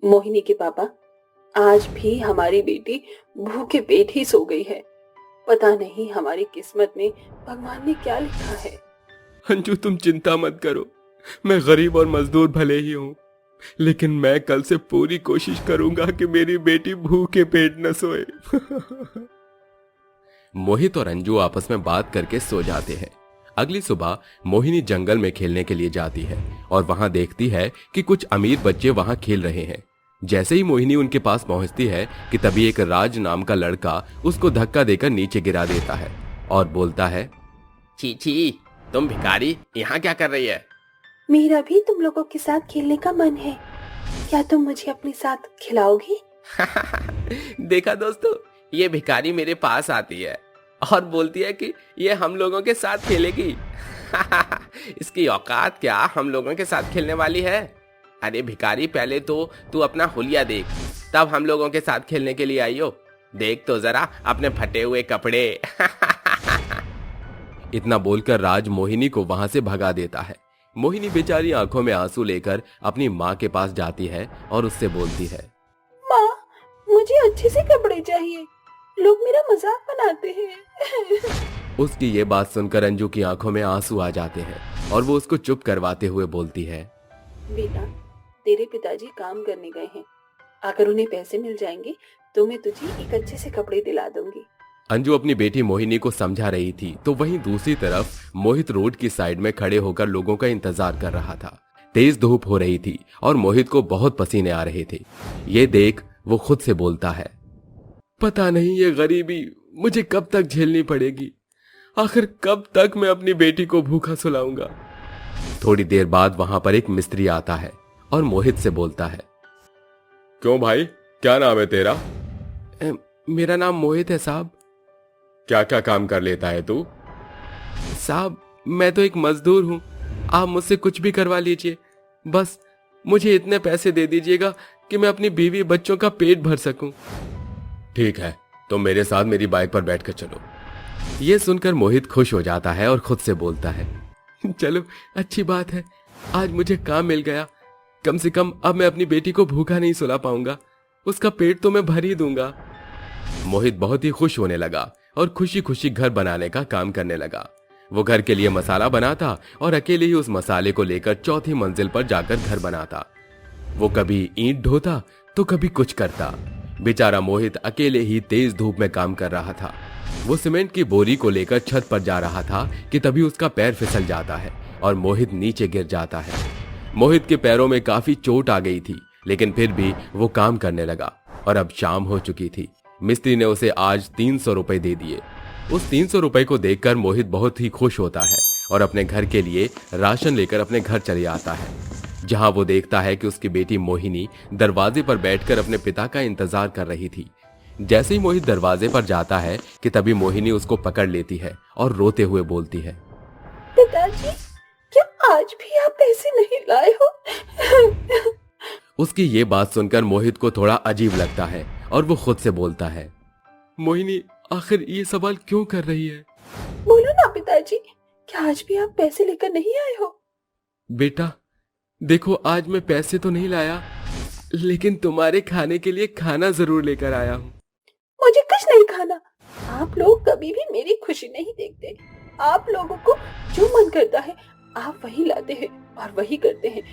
मोहिनी के पापा, आज भी हमारी बेटी भूखे पेट ही सो गई है। पता नहीं हमारी किस्मत में भगवान ने क्या लिखा है। अंजू, तुम चिंता मत करो। मैं गरीब और मजदूर भले ही हूँ, लेकिन मैं कल से पूरी कोशिश करूंगा कि मेरी बेटी भूखे पेट न सोए। मोहित और अंजू आपस में बात करके सो जाते हैं। अगली सुबह मोहिनी जंगल में खेलने के लिए जाती है और वहां देखती है कि कुछ अमीर बच्चे वहां खेल रहे हैं। जैसे ही मोहिनी उनके पास पहुंचती है कि तभी एक राज नाम का लड़का उसको धक्का देकर नीचे गिरा देता है और बोलता है, छी छी, तुम भिखारी यहाँ क्या कर रही है? मेरा भी तुम लोगों के साथ खेलने का मन है, क्या तुम मुझे अपने साथ खिलाओगे? देखा दोस्तों, ये भिखारी मेरे पास आती है और बोलती है कि ये हम लोगों के साथ खेलेगी। इसकी औकात क्या हम लोगों के साथ खेलने वाली है? अरे भिखारी, पहले तो तू अपना हुलिया देख, तब हम लोगों के साथ खेलने के लिए आई हो। देख तो जरा अपने फटे हुए कपड़े। इतना बोलकर राज मोहिनी को वहां से भगा देता है। मोहिनी बेचारी आंखों में आंसू लेकर अपनी माँ के पास जाती है और उससे बोलती है, माँ, मुझे अच्छे से कपड़े चाहिए, लोग मेरा मजाक बनाते हैं। उसकी ये बात सुनकर अंजू की आंखों में आंसू आ जाते हैं और वो उसको चुप करवाते हुए बोलती है, बेटा, तेरे पिताजी काम करने गए हैं, अगर उन्हें पैसे मिल जाएंगे तो मैं तुझे एक अच्छे से कपड़े दिला दूंगी। अंजू अपनी बेटी मोहिनी को समझा रही थी तो वहीं दूसरी तरफ मोहित रोड की साइड में खड़े होकर लोगों का इंतजार कर रहा था। तेज धूप हो रही थी और मोहित को बहुत पसीने आ रहे थे। ये देख वो खुद से बोलता है, पता नहीं ये गरीबी मुझे कब तक झेलनी पड़ेगी। आखिर कब तक मैं अपनी बेटी को भूखा सुलाऊंगा। थोड़ी देर बाद वहां पर एक मिस्त्री आता है और मोहित से बोलता है, क्यों भाई, क्या नाम है तेरा? मेरा नाम मोहित है साहब। क्या क्या काम कर लेता है तू? साहब, मैं तो एक मजदूर हूं, आप मुझसे कुछ भी करवा लीजिए, बस मुझे इतने पैसे दे दीजिएगा कि मैं अपनी बीवी बच्चों का पेट भर सकूं। ठीक है, तो मेरे साथ मेरी बाइक पर बैठकर चलो। ये सुनकर मोहित खुश हो जाता है और खुद से बोलता है, चलो अच्छी बात है, आज मुझे काम मिल गया। कम से कम अब मैं अपनी बेटी को भूखा नहीं सुला पाऊंगा, उसका पेट तो मैं भर ही दूंगा। मोहित बहुत ही खुश होने लगा और खुशी खुशी घर बनाने का काम करने लगा। वो घर के लिए मसाला बनाता और अकेले ही उस मसाले को लेकर चौथी मंजिल पर जाकर घर बनाता। वो कभी ईंट ढोता तो कभी कुछ करता। बेचारा मोहित अकेले ही तेज धूप में काम कर रहा था। वो सीमेंट की बोरी को लेकर छत पर जा रहा था कि तभी उसका पैर फिसल जाता है और मोहित नीचे गिर जाता है। मोहित के पैरों में काफी चोट आ गई थी, लेकिन फिर भी वो काम करने लगा और अब शाम हो चुकी थी। मिस्त्री ने उसे आज 300 रुपए दे दिए। उस 300 रुपए को देखकर मोहित बहुत ही खुश होता है और अपने घर के लिए राशन लेकर अपने घर चले आता है, जहां वो देखता है कि उसकी बेटी मोहिनी दरवाजे पर बैठकर अपने पिता का इंतजार कर रही थी। जैसे ही मोहित दरवाजे पर जाता है कि तभी मोहिनी उसको पकड़ लेती है और रोते हुए बोलती है, पिताजी, क्या आज भी आप पैसे नहीं लाए हो? उसकी ये बात सुनकर मोहित को थोड़ा अजीब लगता है और वो खुद से बोलता है, मोहिनी आखिर ये सवाल क्यों कर रही है? बोलो ना पिताजी, क्या आज भी आप पैसे लेकर नहीं आए हो? बेटा देखो, आज मैं पैसे तो नहीं लाया, लेकिन तुम्हारे खाने के लिए खाना जरूर लेकर आया हूँ। मुझे कुछ नहीं खाना। आप लोग कभी भी मेरी खुशी नहीं देखते। आप लोगों को जो मन करता है आप वही लाते हैं और वही करते हैं।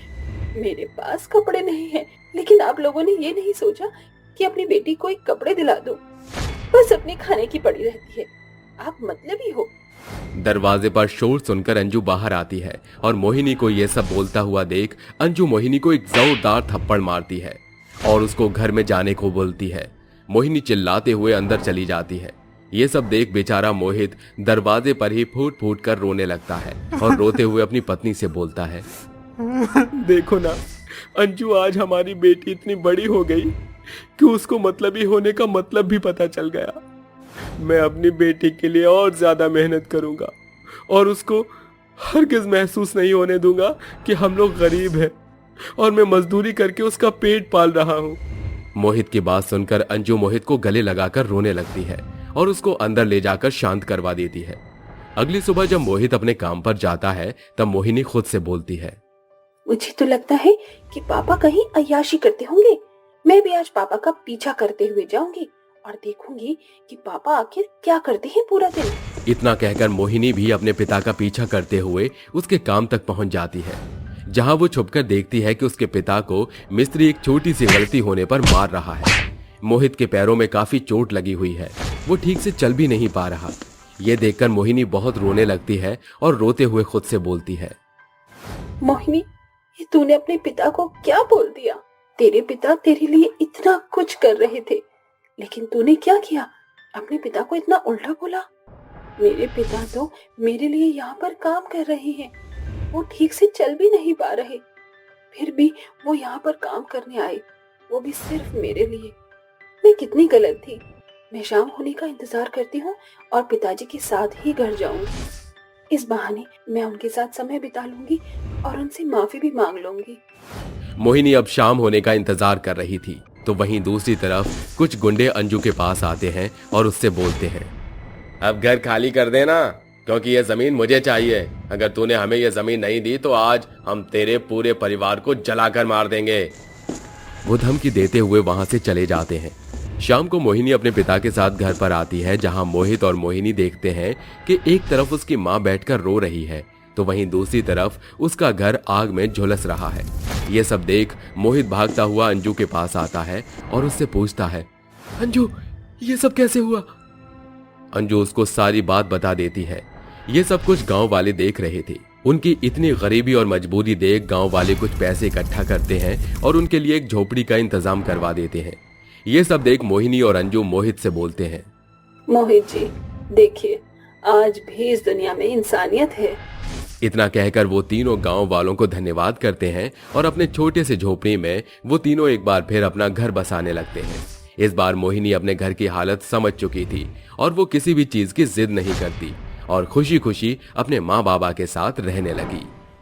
मेरे पास कपड़े नहीं हैं, लेकिन आप लोगों ने ये नहीं सोचा कि अपनी बेटी को एक कपड़े दिला दो। बस अपने खाने की पड़ी रहती है। आप मतलबी हो। दरवाजे पर शोर सुनकर अंजू बाहर आती है और मोहिनी को यह सब बोलता हुआ देख अंजू मोहिनी को एक जोरदार थप्पड़ मारती है और उसको घर में जाने को बोलती है। मोहिनी चिल्लाते हुए अंदर चली जाती है। ये सब देख बेचारा मोहित दरवाजे पर ही फूट फूट कर रोने लगता है और रोते हुए अपनी पत्नी से बोलता है, देखो ना अंजू, आज हमारी बेटी इतनी बड़ी हो गई कि उसको मतलबी होने का मतलब भी पता चल गया। मैं अपनी बेटी के लिए और ज्यादा मेहनत करूंगा और उसको हरगिज महसूस नहीं होने दूंगा कि हम लोग गरीब हैं और मैं मजदूरी करके उसका पेट पाल रहा हूँ। मोहित की बात सुनकर अंजू मोहित को गले लगाकर रोने लगती है और उसको अंदर ले जाकर शांत करवा देती है। अगली सुबह जब मोहित अपने काम पर जाता है तब मोहिनी खुद से बोलती है, मुझे तो लगता है कि पापा कहीं अय्याशी करते होंगे, मैं भी आज पापा का पीछा करते हुए जाऊंगी और देखूंगी कि पापा आखिर क्या करते हैं पूरा दिन। इतना कहकर मोहिनी भी अपने पिता का पीछा करते हुए उसके काम तक पहुंच जाती है, जहां वो छुपकर देखती है कि उसके पिता को मिस्त्री एक छोटी सी गलती होने पर मार रहा है। मोहित के पैरों में काफी चोट लगी हुई है, वो ठीक से चल भी नहीं पा रहा। ये देखकर मोहिनी बहुत रोने लगती है और रोते हुए खुद से बोलती है, मोहिनी, ये तूने अपने पिता को क्या बोल दिया? तेरे पिता तेरे लिए इतना कुछ कर रहे थे, लेकिन तूने क्या किया? अपने पिता को इतना उल्टा बोला। मेरे पिता तो मेरे लिए यहाँ पर काम कर रहे हैं, वो ठीक से चल भी नहीं पा रहे, फिर भी वो यहाँ पर काम करने आए, वो भी सिर्फ मेरे लिए। मैं कितनी गलत थी। मैं शाम होने का इंतजार करती हूँ और पिताजी के साथ ही घर जाऊंगी। इस बहाने मैं उनके साथ समय बिता लूंगी और उनसे माफी भी मांग लूंगी। मोहिनी अब शाम होने का इंतजार कर रही थी, तो वहीं दूसरी तरफ कुछ गुंडे अंजू के पास आते हैं और उससे बोलते हैं, अब घर खाली कर देना, क्योंकि ये जमीन मुझे चाहिए। अगर तूने हमें ये जमीन नहीं दी तो आज हम तेरे पूरे परिवार को जलाकर मार देंगे। वो धमकी देते हुए वहां से चले जाते हैं। शाम को मोहिनी अपने पिता के साथ घर पर आती है, जहां मोहित और मोहिनी देखते हैं कि एक तरफ उसकी माँ बैठकर रो रही है, तो वहीं दूसरी तरफ उसका घर आग में झुलस रहा है। ये सब देख मोहित भागता हुआ अंजू के पास आता है और उससे पूछता है, अंजू, ये सब कैसे हुआ? अंजू उसको सारी बात बता देती है। ये सब कुछ गांव वाले देख रहे थे। उनकी इतनी गरीबी और मजबूरी देख गांव वाले कुछ पैसे इकट्ठा करते हैं और उनके लिए एक झोपड़ी का इंतजाम करवा देते हैं। ये सब देख मोहिनी और अंजू मोहित से बोलते हैं, मोहित जी, देखिए, आज भी इस दुनिया में इंसानियत है। इतना कहकर वो तीनों गांव वालों को धन्यवाद करते हैं और अपने छोटे से झोपड़ी में वो तीनों एक बार फिर अपना घर बसाने लगते हैं। इस बार मोहिनी अपने घर की हालत समझ चुकी थी और वो किसी भी चीज की जिद नहीं करती और खुशी खुशी अपने माँ बाबा के साथ रहने लगी।